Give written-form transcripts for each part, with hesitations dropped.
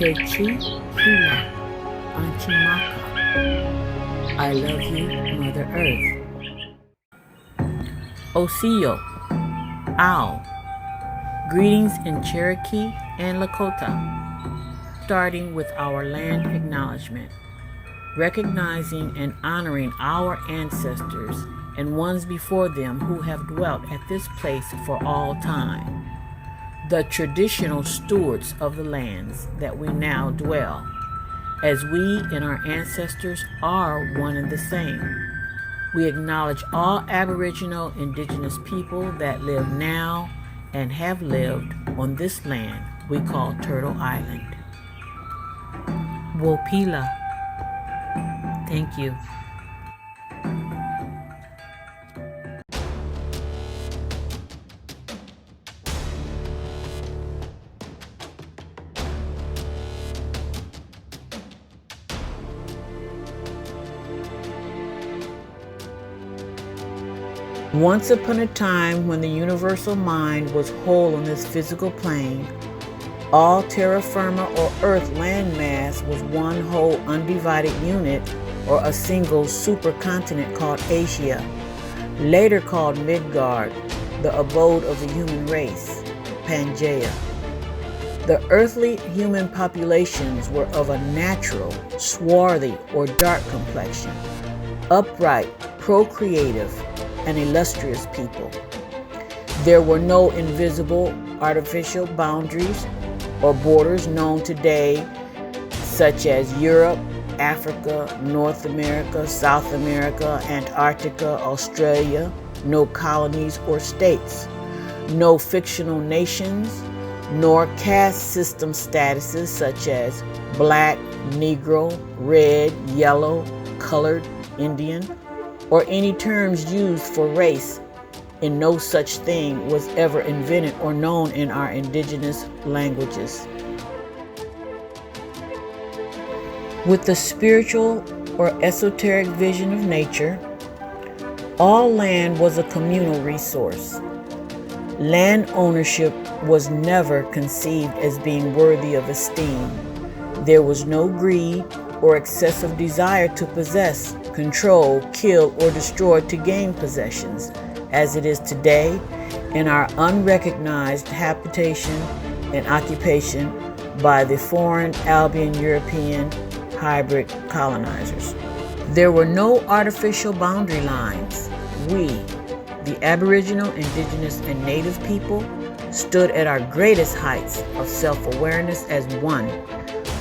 Kechi Hula Anchimaka. I love you, Mother Earth. Osio, Owl. Greetings in Cherokee and Lakota. Starting with our land acknowledgement, recognizing and honoring our ancestors and ones before them who have dwelt at this place for all time, the traditional stewards of the lands that we now dwell, as we and our ancestors are one and the same. We acknowledge all Aboriginal Indigenous people that live now and have lived on this land we call Turtle Island. Wopila, thank you. Once upon a time, when the universal mind was whole on this physical plane, all terra firma or earth landmass was one whole undivided unit or a single supercontinent called Asia, later called Midgard, the abode of the human race, Pangaea. The earthly human populations were of a natural, swarthy, or dark complexion, upright, procreative, and illustrious people. There were no invisible artificial boundaries or borders known today, such as Europe, Africa, North America, South America, Antarctica, Australia, no colonies or states, no fictional nations, nor caste system statuses such as black, Negro, red, yellow, colored, Indian, or any terms used for race, and no such thing was ever invented or known in our indigenous languages. With the spiritual or esoteric vision of nature, all land was a communal resource. Land ownership was never conceived as being worthy of esteem. There was no greed or excessive desire to possess, control, kill, or destroy to gain possessions, as it is today in our unrecognized habitation and occupation by the foreign Albion European hybrid colonizers. There were no artificial boundary lines. We, the Aboriginal, Indigenous, and Native people, stood at our greatest heights of self-awareness as one,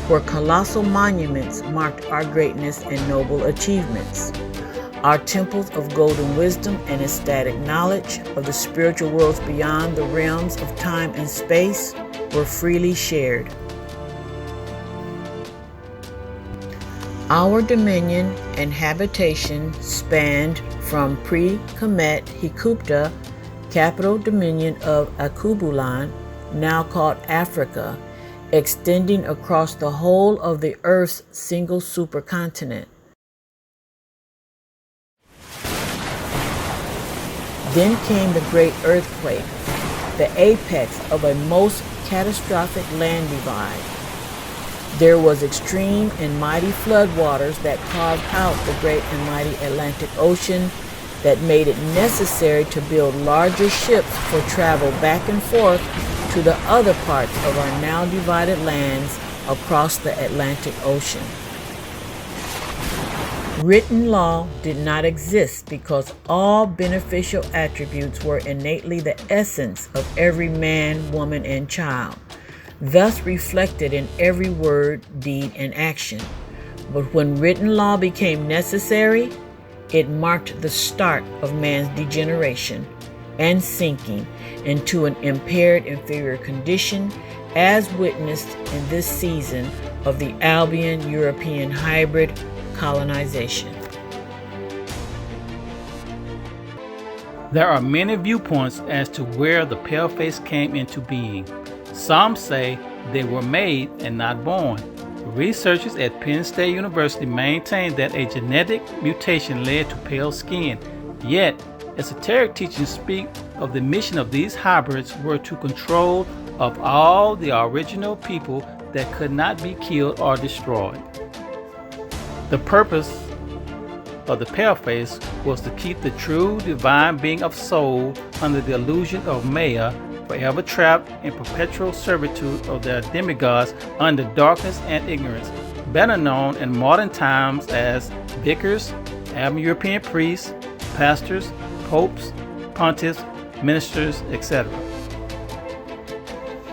where colossal monuments marked our greatness and noble achievements. Our temples of golden wisdom and ecstatic knowledge of the spiritual worlds beyond the realms of time and space were freely shared. Our dominion and habitation spanned from pre-Kemet Hikupta, capital dominion of Alkebulan, now called Africa, extending across the whole of the Earth's single supercontinent. Then came the great earthquake, the apex of a most catastrophic land divide. There was extreme and mighty floodwaters that carved out the great and mighty Atlantic Ocean that made it necessary to build larger ships for travel back and forth to the other parts of our now divided lands across the Atlantic Ocean. Written law did not exist because all beneficial attributes were innately the essence of every man, woman, and child, thus reflected in every word, deed, and action. But when written law became necessary, it marked the start of man's degeneration and sinking into an impaired inferior condition, as witnessed in this season of the Albion European hybrid colonization. There are many viewpoints as to where the paleface came into being. Some say they were made and not born. Researchers at Penn State University maintain that a genetic mutation led to pale skin. Yet, esoteric teachings speak of the mission of these hybrids were to control of all the original people that could not be killed or destroyed. The purpose of the paleface was to keep the true divine being of soul under the illusion of Maya, forever trapped in perpetual servitude of their demigods under darkness and ignorance, better known in modern times as vicars, European priests, pastors, popes, pontiffs, ministers, etc.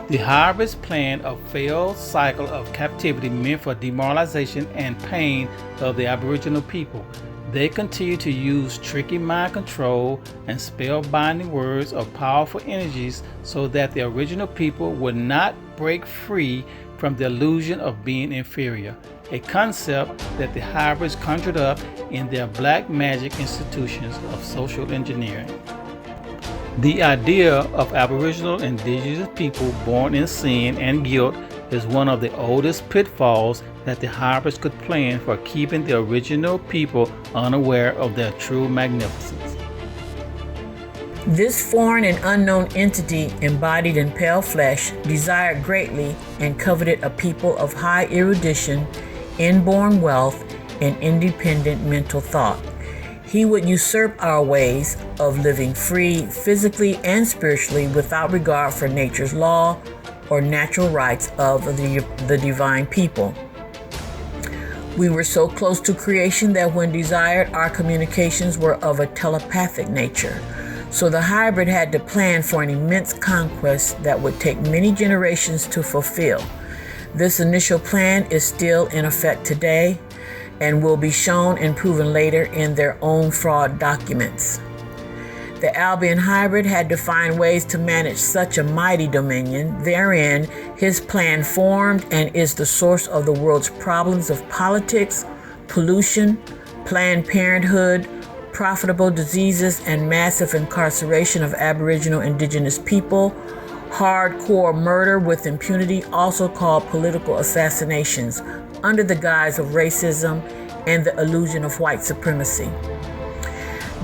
The hybrid's plan of failed cycle of captivity meant for demoralization and pain of the Aboriginal people. They continue to use tricky mind control and spellbinding words of powerful energies so that the original people would not break free from the illusion of being inferior, a concept that the hybrids conjured up in their black magic institutions of social engineering. The idea of Aboriginal Indigenous people born in sin and guilt is one of the oldest pitfalls that the hybrids could plan for keeping the original people unaware of their true magnificence. This foreign and unknown entity embodied in pale flesh desired greatly and coveted a people of high erudition, inborn wealth, and independent mental thought. He would usurp our ways of living free, physically and spiritually, without regard for nature's law or natural rights of the divine people. We were so close to creation that when desired, our communications were of a telepathic nature. So the hybrid had to plan for an immense conquest that would take many generations to fulfill. This initial plan is still in effect today and will be shown and proven later in their own fraud documents. The Albion hybrid had to find ways to manage such a mighty dominion. Therein, his plan formed and is the source of the world's problems of politics, pollution, Planned Parenthood, profitable diseases, and massive incarceration of Aboriginal Indigenous people, hardcore murder with impunity, also called political assassinations, under the guise of racism and the illusion of white supremacy.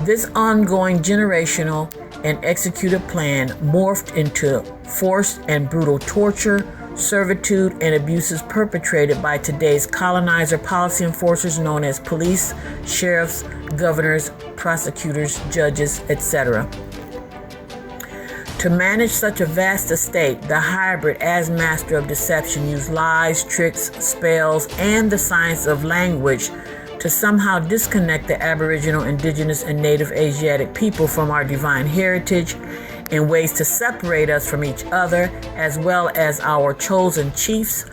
This ongoing generational and executed plan morphed into forced and brutal torture, servitude, and abuses perpetrated by today's colonizer policy enforcers known as police, sheriffs, governors, prosecutors, judges, etc. To manage such a vast estate, the hybrid, as master of deception, used lies, tricks, spells, and the science of language to somehow disconnect the Aboriginal, Indigenous, and Native Asiatic people from our divine heritage, in ways to separate us from each other, as well as our chosen chiefs,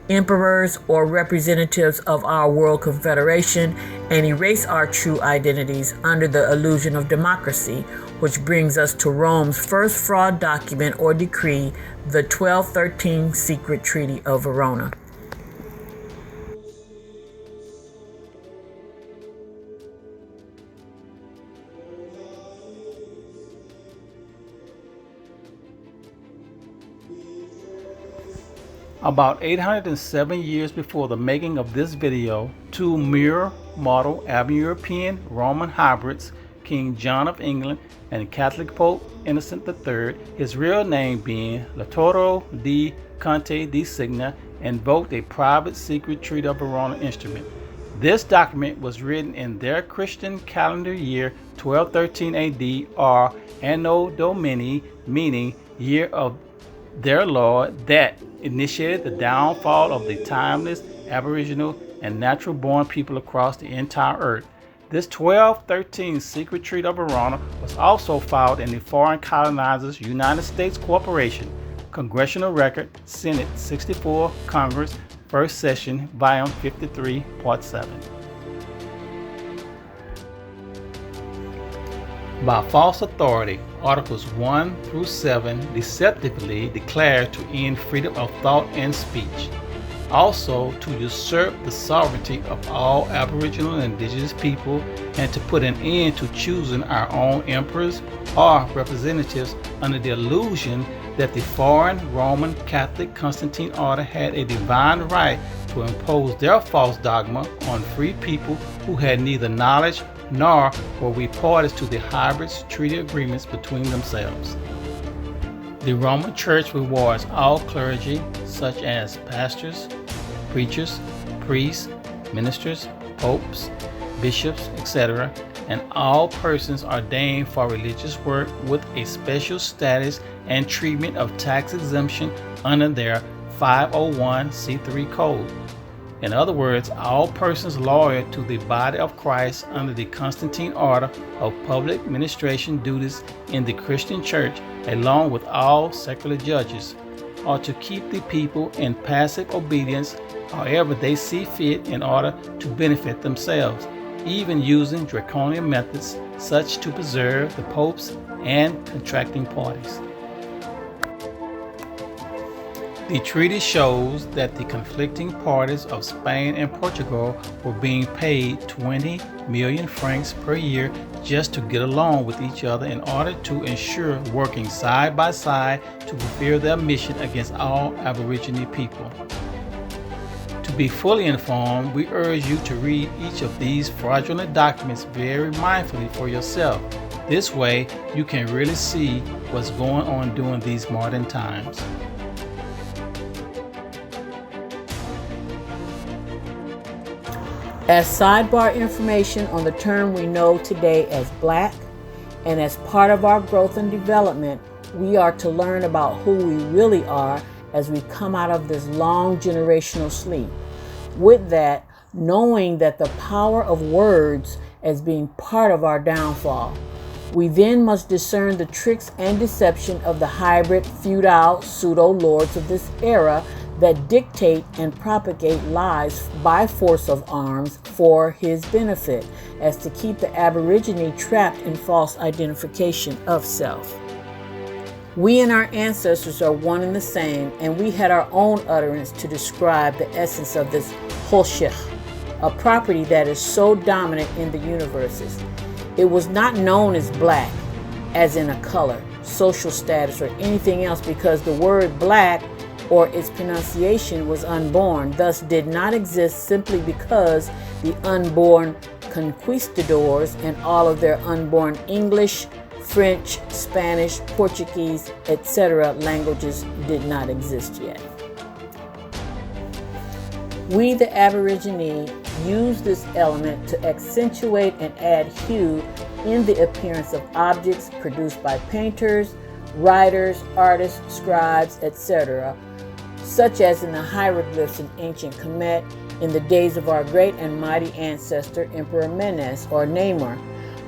emperors, or representatives of our World Confederation, and erase our true identities under the illusion of democracy, which brings us to Rome's first fraud document or decree, the 1213 Secret Treaty of Verona. About 807 years before the making of this video, two mirror model European Roman hybrids, King John of England and Catholic Pope Innocent III, his real name being Lautaro di Conte di Signa, invoked a private secret Treaty of Verona instrument. This document was written in their Christian calendar year 1213 AD, or Anno Domini, meaning year of their Lord, that initiated the downfall of the timeless Aboriginal and natural-born people across the entire earth. This 1213 Secret Treaty of Verona was also filed in the Foreign Colonizers United States Corporation, Congressional Record, Senate 64, Congress, First Session, Volume 53, Part 7. By false authority, Articles 1 through 7 deceptively declare to end freedom of thought and speech. Also, to usurp the sovereignty of all Aboriginal and Indigenous people, and to put an end to choosing our own emperors or representatives under the illusion that the foreign Roman Catholic Constantine order had a divine right to impose their false dogma on free people who had neither knowledge nor were we parties to the hybrids treaty agreements between themselves. The Roman Church rewards all clergy, such as pastors, preachers, priests, ministers, popes, bishops, etc., and all persons ordained for religious work with a special status and treatment of tax exemption under their 501c3 code. In other words, all persons loyal to the body of Christ under the Constantine order of public administration duties in the Christian Church, along with all secular judges, are to keep the people in passive obedience however they see fit in order to benefit themselves, even using draconian methods such to preserve the popes and contracting parties. The treaty shows that the conflicting parties of Spain and Portugal were being paid 20 million francs per year just to get along with each other in order to ensure working side by side to fulfill their mission against all Aborigine people. To be fully informed, we urge you to read each of these fraudulent documents very mindfully for yourself. This way, you can really see what's going on during these modern times. As sidebar information on the term we know today as Black, and as part of our growth and development, we are to learn about who we really are as we come out of this long generational sleep. With that, knowing that the power of words as being part of our downfall. We then must discern the tricks and deception of the hybrid, feudal, pseudo-lords of this era that dictate and propagate lies by force of arms for his benefit, as to keep the Aborigine trapped in false identification of self. We and our ancestors are one and the same, and we had our own utterance to describe the essence of this Holshich, a property that is so dominant in the universes. It was not known as Black, as in a color, social status, or anything else, because the word Black or its pronunciation was unborn, thus did not exist simply because the unborn conquistadors and all of their unborn English, French, Spanish, Portuguese, etc. languages did not exist yet. We, the Aborigine, use this element to accentuate and add hue in the appearance of objects produced by painters, writers, artists, scribes, etc., such as in the hieroglyphs in ancient Kemet in the days of our great and mighty ancestor Emperor Menes or Namur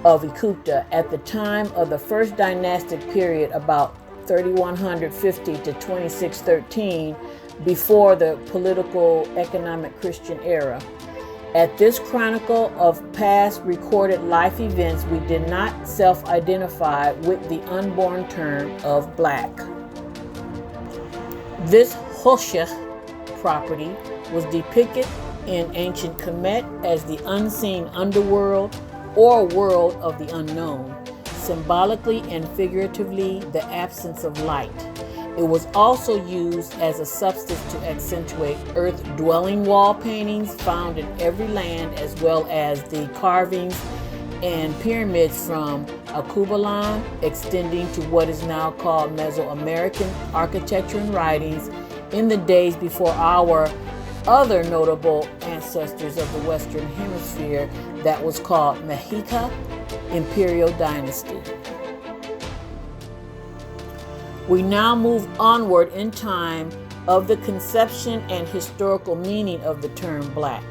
of Ecupta at the time of the first dynastic period, about 3150 to 2613, before the political economic Christian era. At this chronicle of past recorded life events, we did not self-identify with the unborn term of Black. This Holshich property was depicted in ancient Kemet as the unseen underworld or world of the unknown, symbolically and figuratively the absence of light. It was also used as a substance to accentuate earth-dwelling wall paintings found in every land, as well as the carvings and pyramids from Alkebulan, extending to what is now called Mesoamerican architecture and writings in the days before our other notable ancestors of the Western Hemisphere that was called Mexica Imperial Dynasty. We now move onward in time of the conception and historical meaning of the term Black,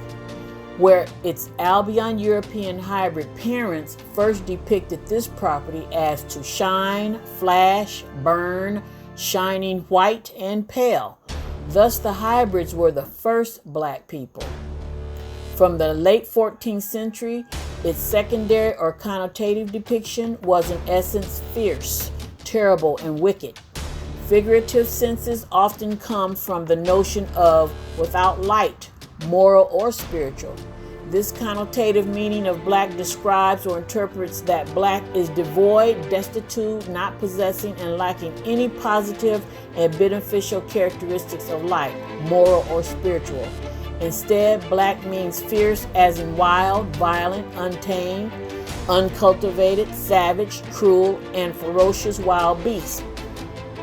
where its Albion European hybrid parents first depicted this property as to shine, flash, burn, shining white and pale. Thus the hybrids were the first Black people. From the late 14th century, its secondary or connotative depiction was in essence fierce, terrible, and wicked. Figurative senses often come from the notion of without light, moral or spiritual. This connotative meaning of Black describes or interprets that Black is devoid, destitute, not possessing, and lacking any positive and beneficial characteristics of light, moral or spiritual. Instead, Black means fierce as in wild, violent, untamed, uncultivated, savage, cruel, and ferocious wild beast.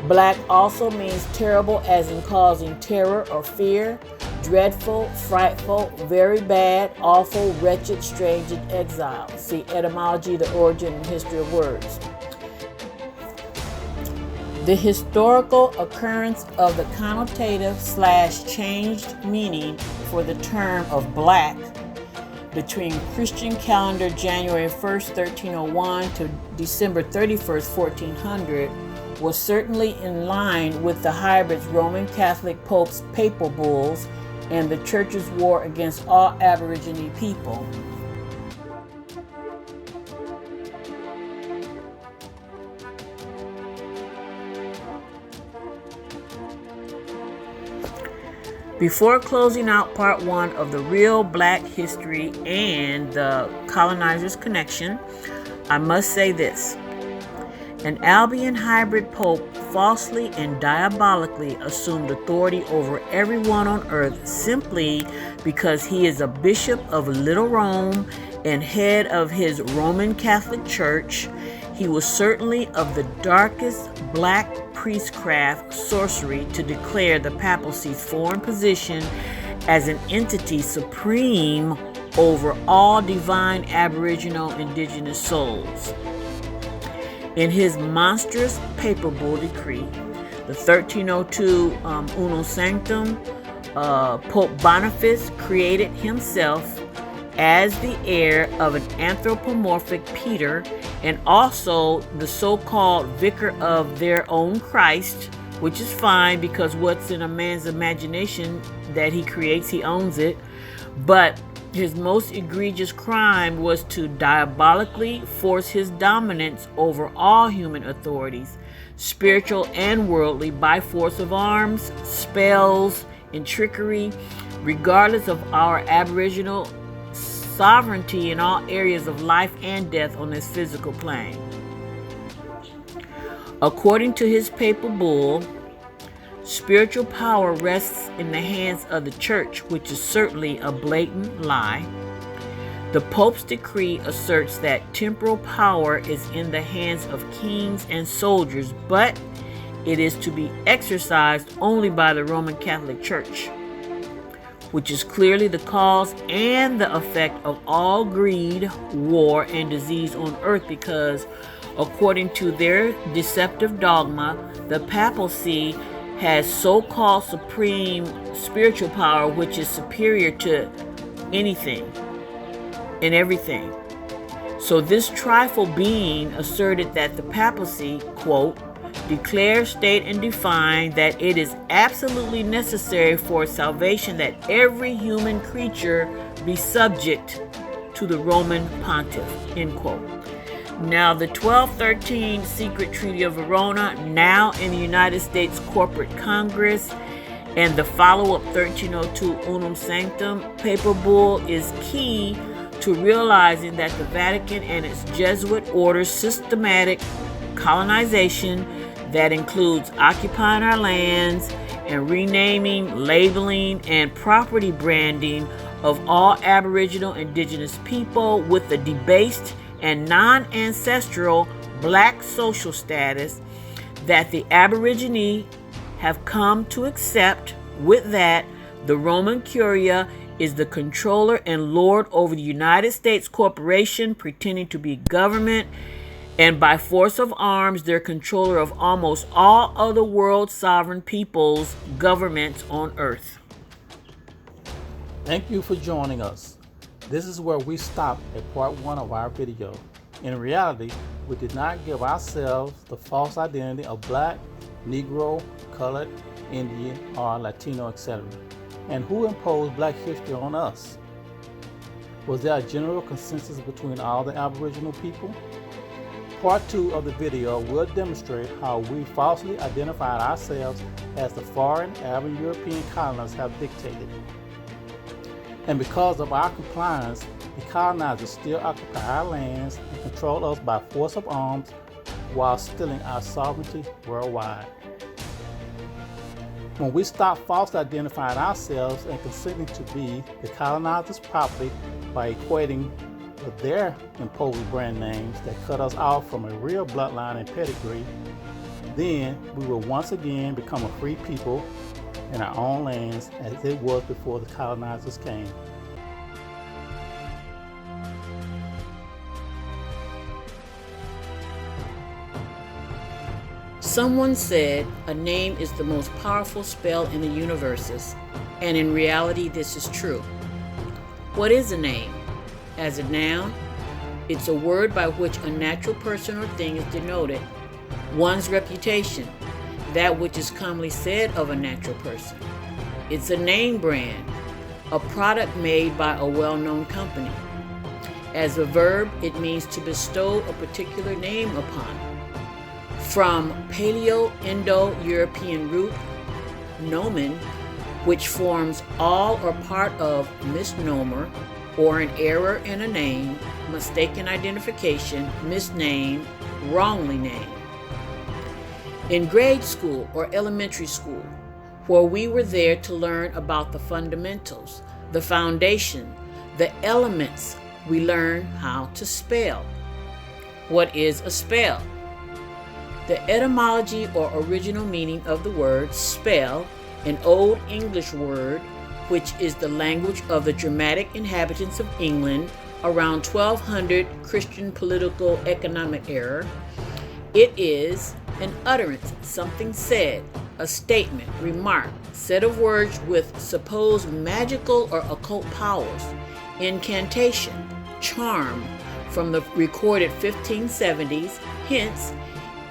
Black also means terrible, as in causing terror or fear, dreadful, frightful, very bad, awful, wretched, strange, and exile. See etymology, the origin and history of words. The historical occurrence of the connotative/changed meaning for the term of black between Christian calendar January 1st, 1301 to December 31st, 1400 was certainly in line with the hybrid's Roman Catholic Pope's papal bulls and the Church's war against all Aborigine people. Before closing out part one of the real black history and the colonizers' connection, I must say this. An Albion hybrid pope falsely and diabolically assumed authority over everyone on earth simply because he is a bishop of Little Rome and head of his Roman Catholic Church. He was certainly of the darkest black priestcraft sorcery to declare the papacy's foreign position as an entity supreme over all divine Aboriginal Indigenous souls. In his monstrous papal bull decree, the 1302 Unum Sanctum, Pope Boniface created himself as the heir of an anthropomorphic Peter and also the so-called vicar of their own Christ, which is fine because what's in a man's imagination that he creates, he owns it. But his most egregious crime was to diabolically force his dominance over all human authorities, spiritual and worldly, by force of arms, spells, and trickery, regardless of our Aboriginal sovereignty in all areas of life and death on this physical plane. According to his papal bull, spiritual power rests in the hands of the church, which is certainly a blatant lie. The Pope's decree asserts that temporal power is in the hands of kings and soldiers, but it is to be exercised only by the Roman Catholic Church, which is clearly the cause and the effect of all greed, war, and disease on earth, because according to their deceptive dogma, the papacy has so-called supreme spiritual power, which is superior to anything and everything. So this trifle being asserted that the papacy, quote, declares, state, and define that it is absolutely necessary for salvation that every human creature be subject to the Roman pontiff, end quote. Now, the 1213 Secret Treaty of Verona, now in the United States Corporate Congress, and the follow-up 1302 Unum Sanctum papal bull is key to realizing that the Vatican and its Jesuit order's systematic colonization that includes occupying our lands and renaming, labeling, and property branding of all Aboriginal Indigenous people with the debased and non-ancestral black social status that the Aborigine have come to accept. With that, the Roman Curia is the controller and lord over the United States corporation, pretending to be government, and by force of arms, they're controller of almost all other world sovereign peoples' governments on earth. Thank you for joining us. This is where we stop at part one of our video. In reality, we did not give ourselves the false identity of Black, Negro, Colored, Indian, or Latino, etc. And who imposed Black history on us? Was there a general consensus between all the Aboriginal people? Part two of the video will demonstrate how we falsely identified ourselves as the foreign Arab European colonists have dictated. And because of our compliance, the colonizers still occupy our lands and control us by force of arms while stealing our sovereignty worldwide. When we stop falsely identifying ourselves and consenting to be the colonizers' property by equating with their imposed brand names that cut us off from a real bloodline and pedigree, Then we will once again become a free people in our own lands as it was before the colonizers came. Someone said a name is the most powerful spell in the universes, and in reality this is true. What is a name? As a noun, it's a word by which a natural person or thing is denoted. One's reputation, that which is commonly said of a natural person. It's a name brand, a product made by a well-known company. As a verb, it means to bestow a particular name upon. From Paleo-Indo-European root nomen, which forms all or part of misnomer, or an error in a name, mistaken identification, misname, wrongly named. In grade school or elementary school, where we were there to learn about the fundamentals, the foundation, the elements, we learn how to spell. What is a spell? The etymology or original meaning of the word spell, an Old English word, which is the language of the Germanic inhabitants of England around 1200 Christian political economic era. It is an utterance, something said, a statement, remark, set of words with supposed magical or occult powers, incantation, charm from the recorded 1570s, hence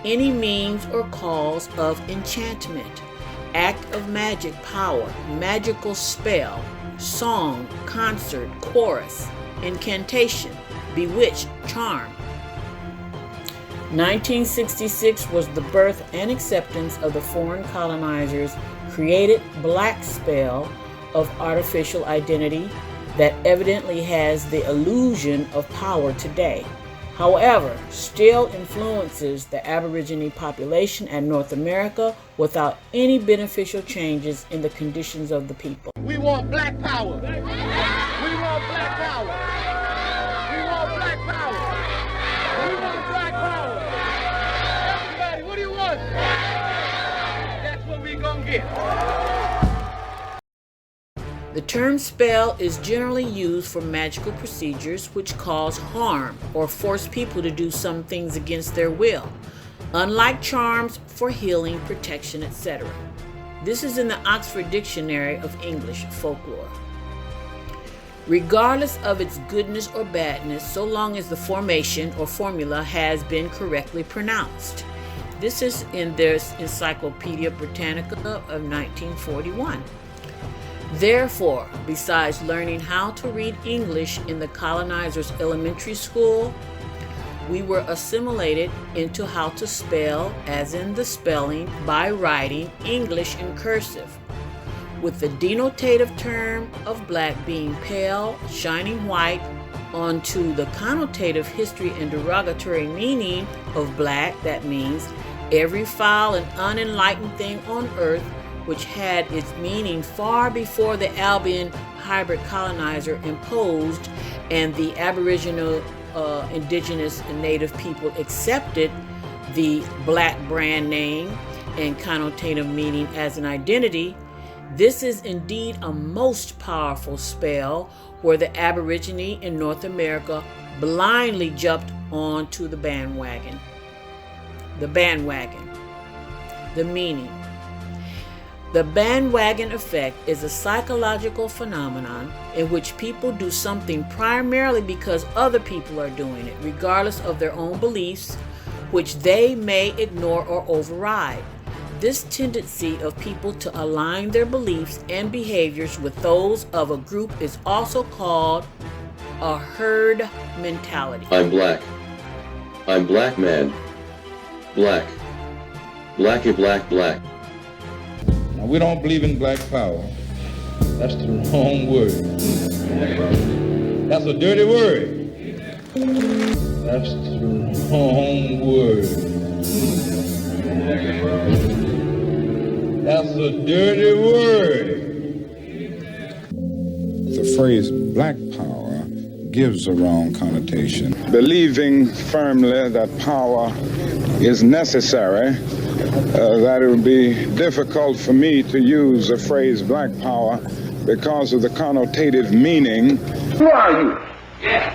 any means or cause of enchantment, act of magic power, magical spell, song, concert, chorus, incantation, bewitched, charm. 1966 was the birth and acceptance of the foreign colonizers' created black spell of artificial identity that evidently has the illusion of power today. However, still influences the Aborigine population and North America without any beneficial changes in the conditions of the people. We want black power. We want black power. We want black power. We want black power. Everybody, what do you want? That's what we gonna get. The term spell is generally used for magical procedures which cause harm or force people to do some things against their will, unlike charms for healing, protection, etc. This is in the Oxford Dictionary of English Folklore. Regardless of its goodness or badness, so long as the formation or formula has been correctly pronounced. This is in their Encyclopedia Britannica of 1941. Therefore, besides learning how to read English in the colonizers' elementary school, we were assimilated into how to spell, as in the spelling, by writing English in cursive, with the denotative term of black being pale, shining white, onto the connotative history and derogatory meaning of black, that means every foul and unenlightened thing on earth, which had its meaning far before the Albion hybrid colonizer imposed and the Aboriginal Indigenous and Native people accepted the black brand name and connotative meaning as an identity. This is indeed a most powerful spell where the Aborigine in North America blindly jumped onto the bandwagon. The bandwagon. The meaning. The bandwagon effect is a psychological phenomenon in which people do something primarily because other people are doing it, regardless of their own beliefs, which they may ignore or override. This tendency of people to align their beliefs and behaviors with those of a group is also called a herd mentality. I'm black. I'm black man. Black. Blacky black black. Now, we don't believe in black power. That's the wrong word. That's a dirty word. That's the wrong word. That's a dirty word. The phrase black power gives the wrong connotation. Believing firmly that power is necessary that it would be difficult for me to use the phrase black power because of the connotative meaning. Who are you?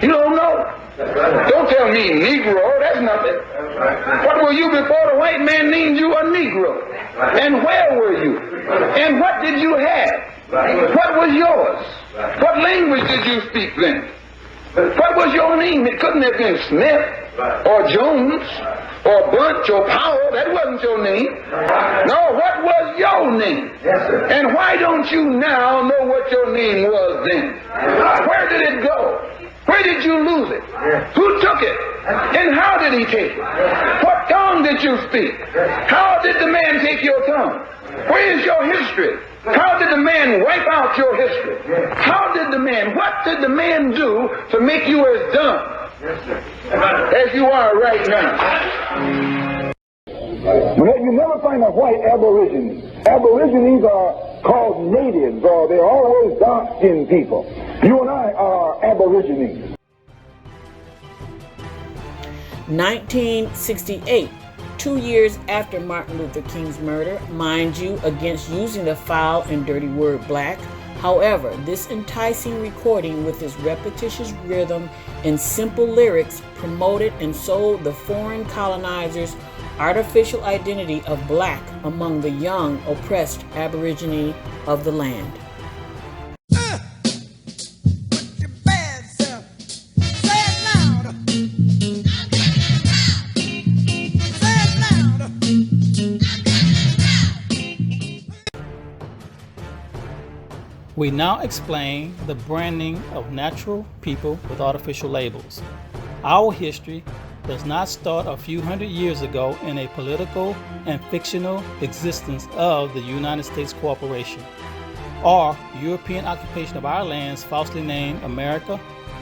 You don't know. Don't tell me Negro, that's nothing. What were you before the white man named you a Negro? And where were you? And what did you have? What was yours? What language did you speak then? What was your name? It couldn't have been Smith or Jones or Bunch or Powell. That wasn't your name. No, what was your name? And why don't you now know what your name was then? Where did it go? Where did you lose it? Who took it? And how did he take it? What tongue did you speak? How did the man take your tongue? Where is your history? How did the man wipe out your history? What did the man do to make you as dumb as you are right now? You never find a white Aborigine. Aborigines are called natives, or they're always dark-skinned people. You and I are Aborigines. 1968, 2 years after Martin Luther King's murder, mind you, against using the foul and dirty word black. However, this enticing recording with its repetitious rhythm and simple lyrics promoted and sold the foreign colonizers' artificial identity of black among the young, oppressed Aborigine of the land. We now explain the branding of natural people with artificial labels. Our history does not start a few hundred years ago in a political and fictional existence of the United States Corporation, or European occupation of our lands falsely named America,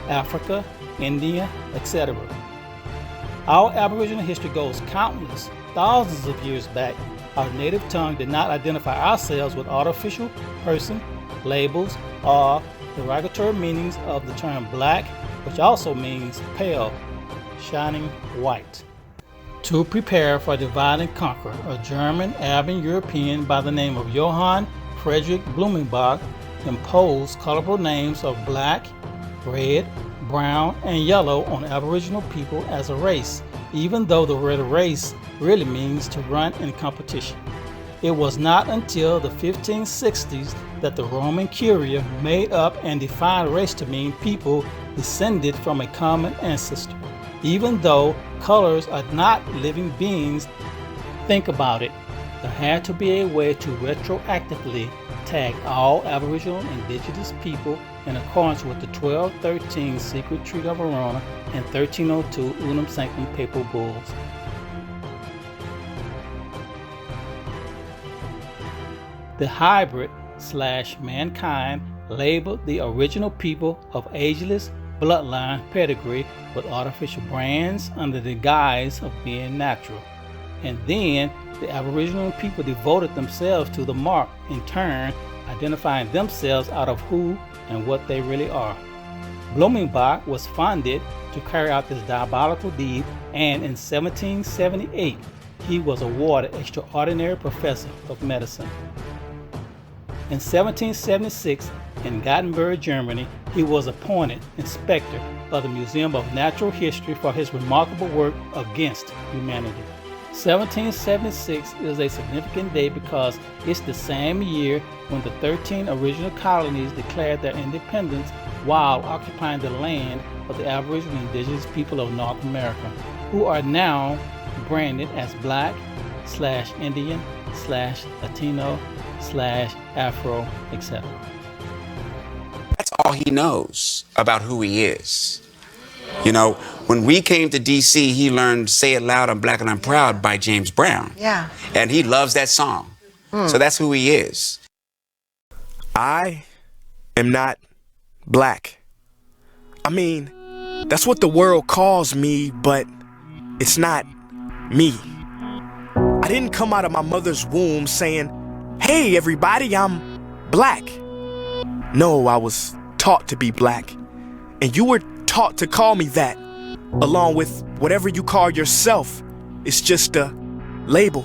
Africa, India, etc. Our Aboriginal history goes countless, thousands of years back. Our native tongue did not identify ourselves with artificial person, labels, or derogatory meanings of the term black, which also means pale, shining white. To prepare for divide and conquer, a German Arabian European by the name of Johann Friedrich Blumenbach imposed colorful names of black, red, brown, and yellow on Aboriginal people as a race, even though the word race really means to run in competition. It was not until the 1560s that the Roman Curia made up and defined race to mean people descended from a common ancestor. Even though colors are not living beings, think about it. There had to be a way to retroactively tag all Aboriginal Indigenous people in accordance with the 1213 Secret Treaty of Verona and 1302 Unum Sanctum Papal Bulls. The hybrid/mankind labeled the original people of ageless bloodline pedigree with artificial brands under the guise of being natural. And then the Aboriginal people devoted themselves to the mark, in turn identifying themselves out of who and what they really are. Blumenbach was funded to carry out this diabolical deed, and in 1778 he was awarded Extraordinary Professor of Medicine. In 1776, in Gothenburg, Germany, he was appointed inspector of the Museum of Natural History for his remarkable work against humanity. 1776 is a significant day because it's the same year when the 13 original colonies declared their independence while occupying the land of the Aboriginal Indigenous People of North America, who are now branded as Black/Indian/Latino/Afro, etc. That's all he knows about who he is. You know, when we came to D.C., he learned Say It Loud, I'm Black and I'm Proud by James Brown. Yeah. And he loves that song. So that's who he is. I am not black. I mean, that's what the world calls me, but it's not me. I didn't come out of my mother's womb saying, hey, everybody, I'm black. No, I was taught to be black. And you were taught to call me that, along with whatever you call yourself. It's just a label.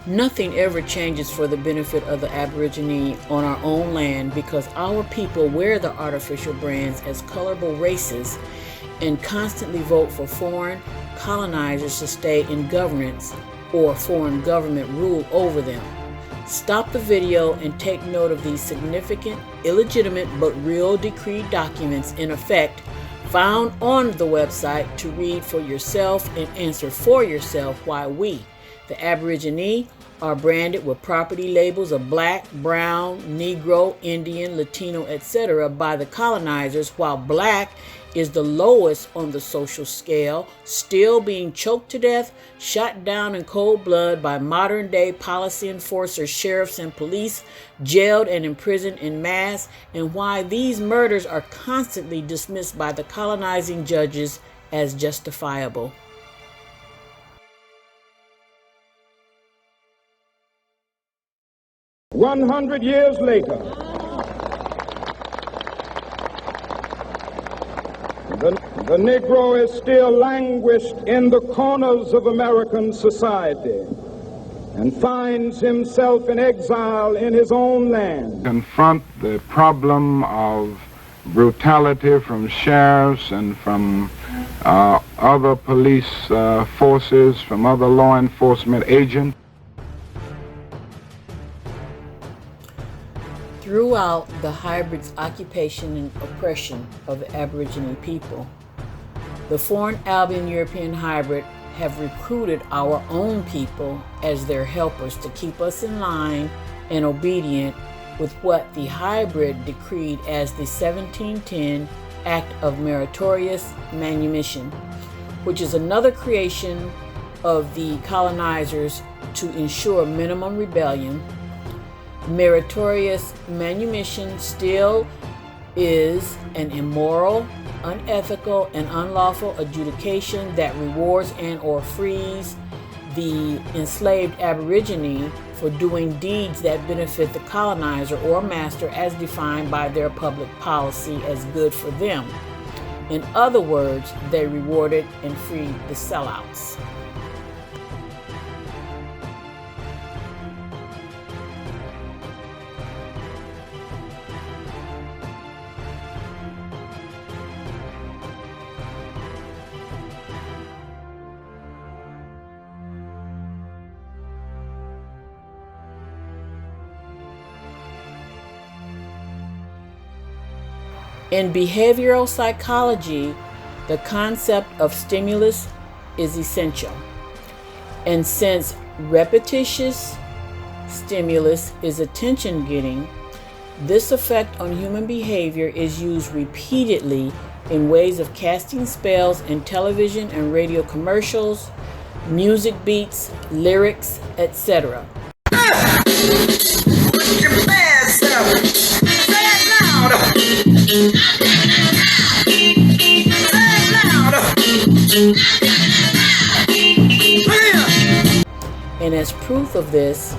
Nothing ever changes for the benefit of the Aborigine on our own land because our people wear the artificial brands as colorable races and constantly vote for foreign colonizers to stay in governance or foreign government rule over them. Stop the video and take note of these significant, illegitimate but real decree documents in effect found on the website to read for yourself and answer for yourself why we, the Aborigine, are branded with property labels of black, brown, Negro, Indian, Latino, etc. by the colonizers, while black is the lowest on the social scale, still being choked to death, shot down in cold blood by modern-day policy enforcers, sheriffs, and police, jailed and imprisoned en masse, and why these murders are constantly dismissed by the colonizing judges as justifiable. "100 years later, the Negro is still languished in the corners of American society and finds himself in exile in his own land." Confront the problem of brutality from sheriffs and from other police forces, from other law enforcement agents. Throughout the hybrid's occupation and oppression of the Aboriginal people, the foreign Albion European hybrid have recruited our own people as their helpers to keep us in line and obedient with what the hybrid decreed as the 1710 Act of Meritorious Manumission, which is another creation of the colonizers to ensure minimum rebellion. Meritorious manumission still is an immoral, unethical, and unlawful adjudication that rewards and or frees the enslaved Aborigine for doing deeds that benefit the colonizer or master as defined by their public policy as good for them. In other words, they rewarded and freed the sellouts. In behavioral psychology, the concept of stimulus is essential. And since repetitious stimulus is attention-getting, this effect on human behavior is used repeatedly in ways of casting spells in television and radio commercials, music beats, lyrics, etc. And as proof of this,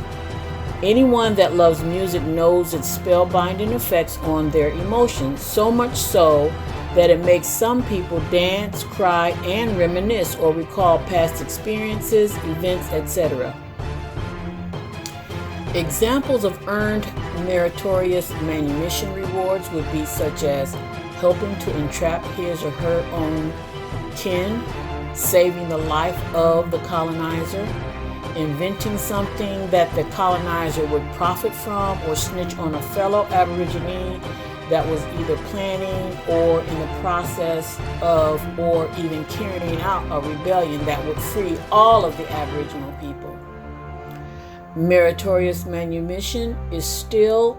anyone that loves music knows its spellbinding effects on their emotions, so much so that it makes some people dance, cry, and reminisce or recall past experiences, events, etc. Examples of earned meritorious manumission rewards would be such as helping to entrap his or her own kin, saving the life of the colonizer, inventing something that the colonizer would profit from, or snitch on a fellow Aborigine that was either planning or in the process of or even carrying out a rebellion that would free all of the Aboriginal people. Meritorious manumission is still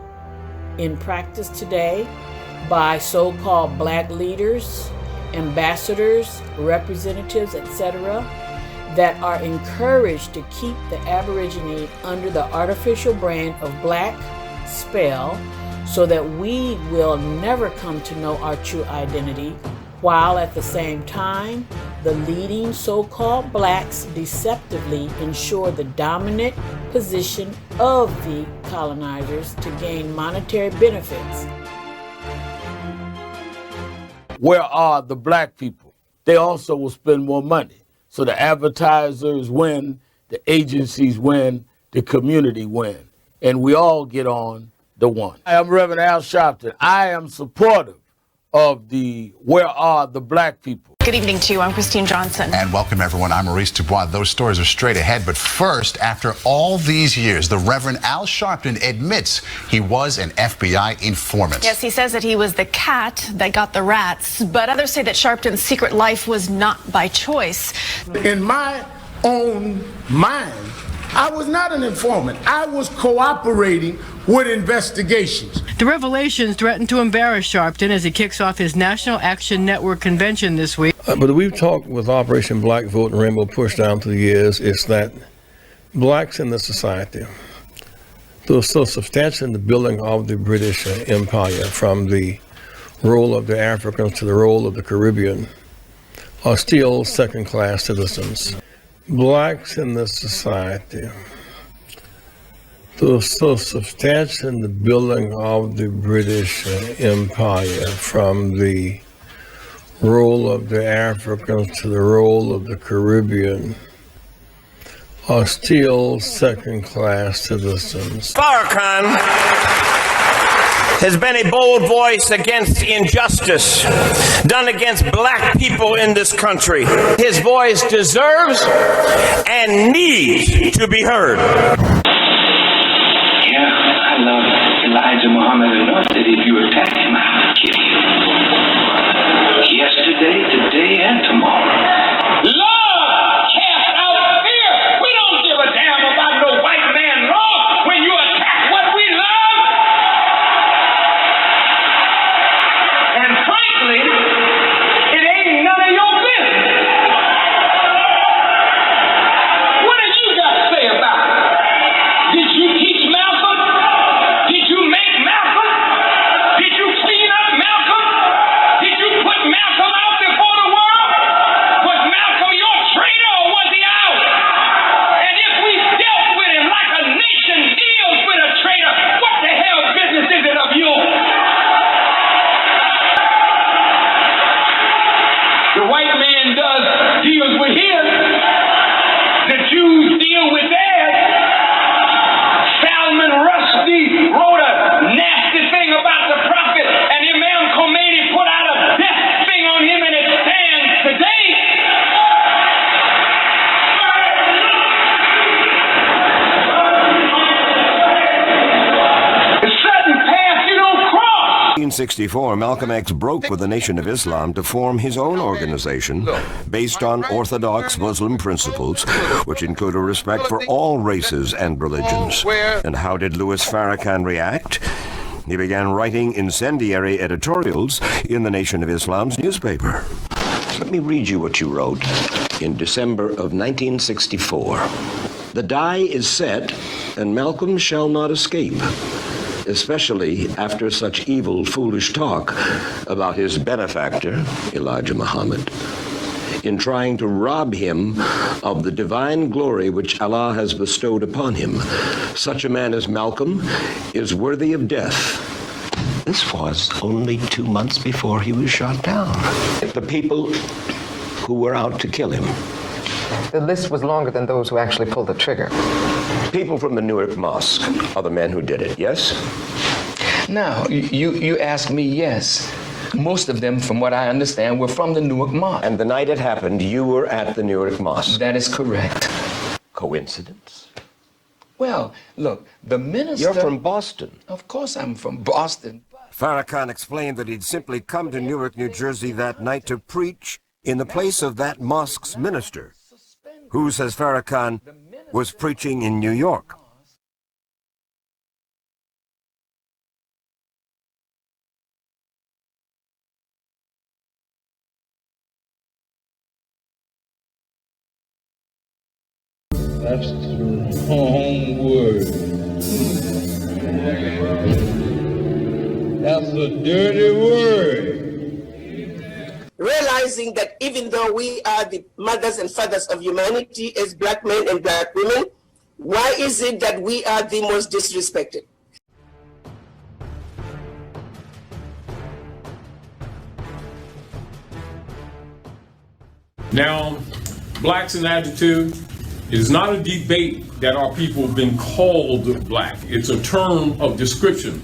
in practice today by so-called black leaders, ambassadors, representatives, etc., that are encouraged to keep the Aborigine under the artificial brand of black spell so that we will never come to know our true identity, while at the same time the leading so-called blacks deceptively ensure the dominant position of the colonizers to gain monetary benefits. Where are the black people? They also will spend more money. So the advertisers win, the agencies win, the community win, and we all get on the one. I am Reverend Al Sharpton. I am supportive of the Where Are the Black People? Good evening to you. I'm Christine Johnson. And welcome, everyone. I'm Maurice Dubois. Those stories are straight ahead. But first, after all these years, the Reverend Al Sharpton admits he was an FBI informant. Yes, he says that he was the cat that got the rats. But others say that Sharpton's secret life was not by choice. In my own mind, I was not an informant. I was cooperating with investigations. The revelations threaten to embarrass Sharpton as he kicks off his National Action Network convention this week. But we've talked with Operation Black Vote and Rainbow Push down through the years, is that blacks in the society, though so substantial in the building of the British Empire, from the role of the Africans to the role of the Caribbean, are still second-class citizens. Blacks in the society, though so substantial in the building of the British Empire, from the role of the Africans to the role of the Caribbean, are still second-class citizens. Farrakhan has been a bold voice against injustice done against black people in this country. His voice deserves and needs to be heard. Yeah, I love Elijah Muhammad enough that if you attack him, I will kill you. Yesterday, today, and tomorrow. Love casts out fear. We don't give a damn about no white man law when you attack what we love. And frankly, it ain't none of your business. What have you got to say about it? Did you teach Malcolm? Did you make Malcolm? Did you clean up Malcolm? Did you put Malcolm out before the world? Was Malcolm your traitor or was he out? And if we dealt with him like a nation deals with a traitor, what the hell business is it of yours? The white man deals with his. The Jews deal with theirs. Salman Rushdie wrote a nasty thing about the prophet, and Imam Khomeini put out a death thing on him, and it stands today. A certain path you don't cross. In 1964, Malcolm X broke with the Nation of Islam to form his own organization based on orthodox Muslim principles, which include a respect for all races and religions. And how did Louis Farrakhan react? He began writing incendiary editorials in the Nation of Islam's newspaper. Let me read you what you wrote in December of 1964. The die is set, and Malcolm shall not escape, especially after such evil, foolish talk about his benefactor, Elijah Muhammad, in trying to rob him of the divine glory which Allah has bestowed upon him. Such a man as Malcolm is worthy of death. This was only 2 months before he was shot down. The people who were out to kill him. The list was longer than those who actually pulled the trigger. People from the Newark Mosque are the men who did it, yes? Now, you ask me, yes. Most of them, from what I understand, were from the Newark Mosque. And the night it happened, you were at the Newark Mosque. That is correct. Coincidence? Well, look, the minister... You're from Boston. Of course I'm from Boston. Farrakhan explained that he'd simply come to Newark, New Jersey that night to preach in the place of that mosque's minister, who, says Farrakhan, was preaching in New York. That's the wrong word. That's a dirty word. Realizing that even though we are the mothers and fathers of humanity as black men and black women, why is it that we are the most disrespected? Now, blacks in attitude is not a debate that our people have been called black. It's a term of description.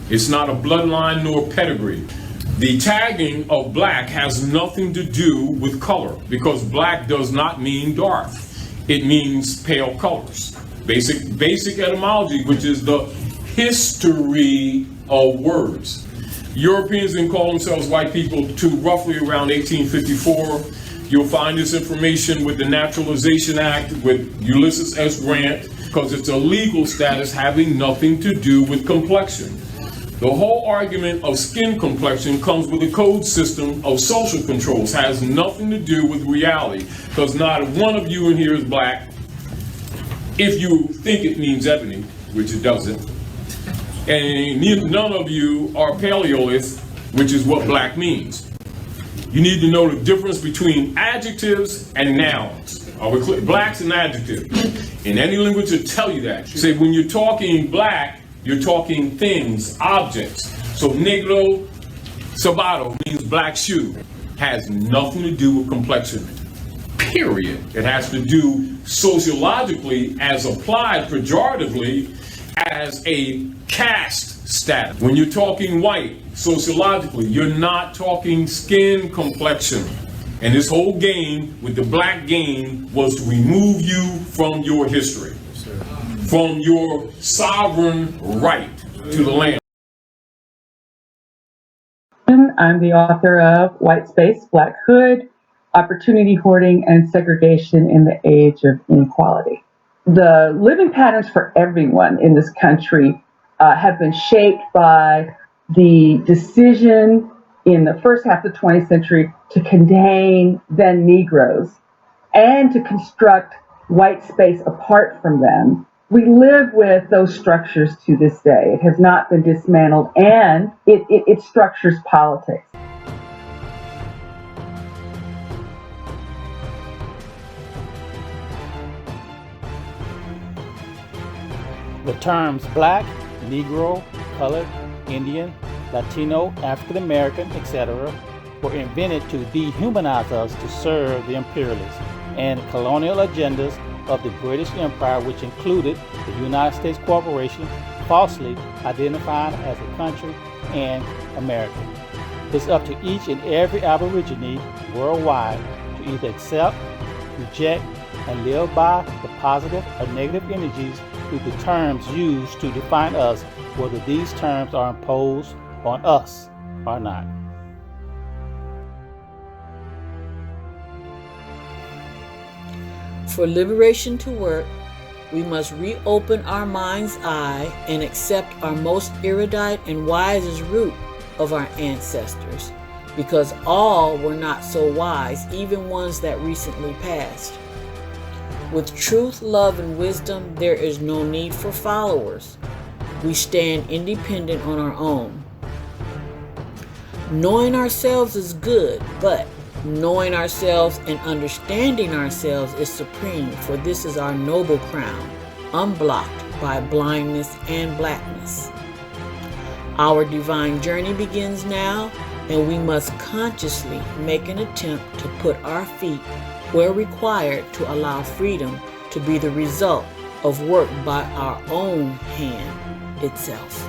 It's not a bloodline nor pedigree. The tagging of black has nothing to do with color, because black does not mean dark. It means pale colors. Basic etymology, which is the history of words. Europeans didn't call themselves white people to roughly around 1854. You'll find this information with the Naturalization Act, with Ulysses S. Grant, because it's a legal status having nothing to do with complexion. The whole argument of skin complexion comes with a code system of social controls, has nothing to do with reality, because not one of you in here is black, if you think it means ebony, which it doesn't. And none of you are Paleolith, which is what black means. You need to know the difference between adjectives and nouns. Black's an adjective. In any language will tell you that. Say when you're talking black, you're talking things, objects. So negro zapato means black shoe. Has nothing to do with complexion. Period. It has to do sociologically, as applied pejoratively, as a caste status. When you're talking white, sociologically, you're not talking skin complexion. And this whole game with the black game was to remove you from your history, from your sovereign right to the land. I'm the author of White Space, Black Hood, Opportunity Hoarding and Segregation in the Age of Inequality. The living patterns for everyone in this country have been shaped by the decision in the first half of the 20th century to contain then Negroes and to construct white space apart from them. We live with those structures to this day. It has not been dismantled, and it structures politics. The terms black, Negro, colored, Indian, Latino, African American, etc. were invented to dehumanize us to serve the imperialists and colonial agendas of the British Empire, which included the United States Corporation, falsely identified as a country and American. It's up to each and every Aborigine worldwide to either accept, reject, and live by the positive or negative energies through the terms used to define us, whether these terms are imposed on us or not. For liberation to work, we must reopen our mind's eye and accept our most erudite and wisest root of our ancestors, because all were not so wise, even ones that recently passed. With truth, love, and wisdom, there is no need for followers. We stand independent on our own. Knowing ourselves is good, but knowing ourselves and understanding ourselves is supreme, for this is our noble crown, unblocked by blindness and blackness. Our divine journey begins now, and we must consciously make an attempt to put our feet where required to allow freedom to be the result of work by our own hand itself.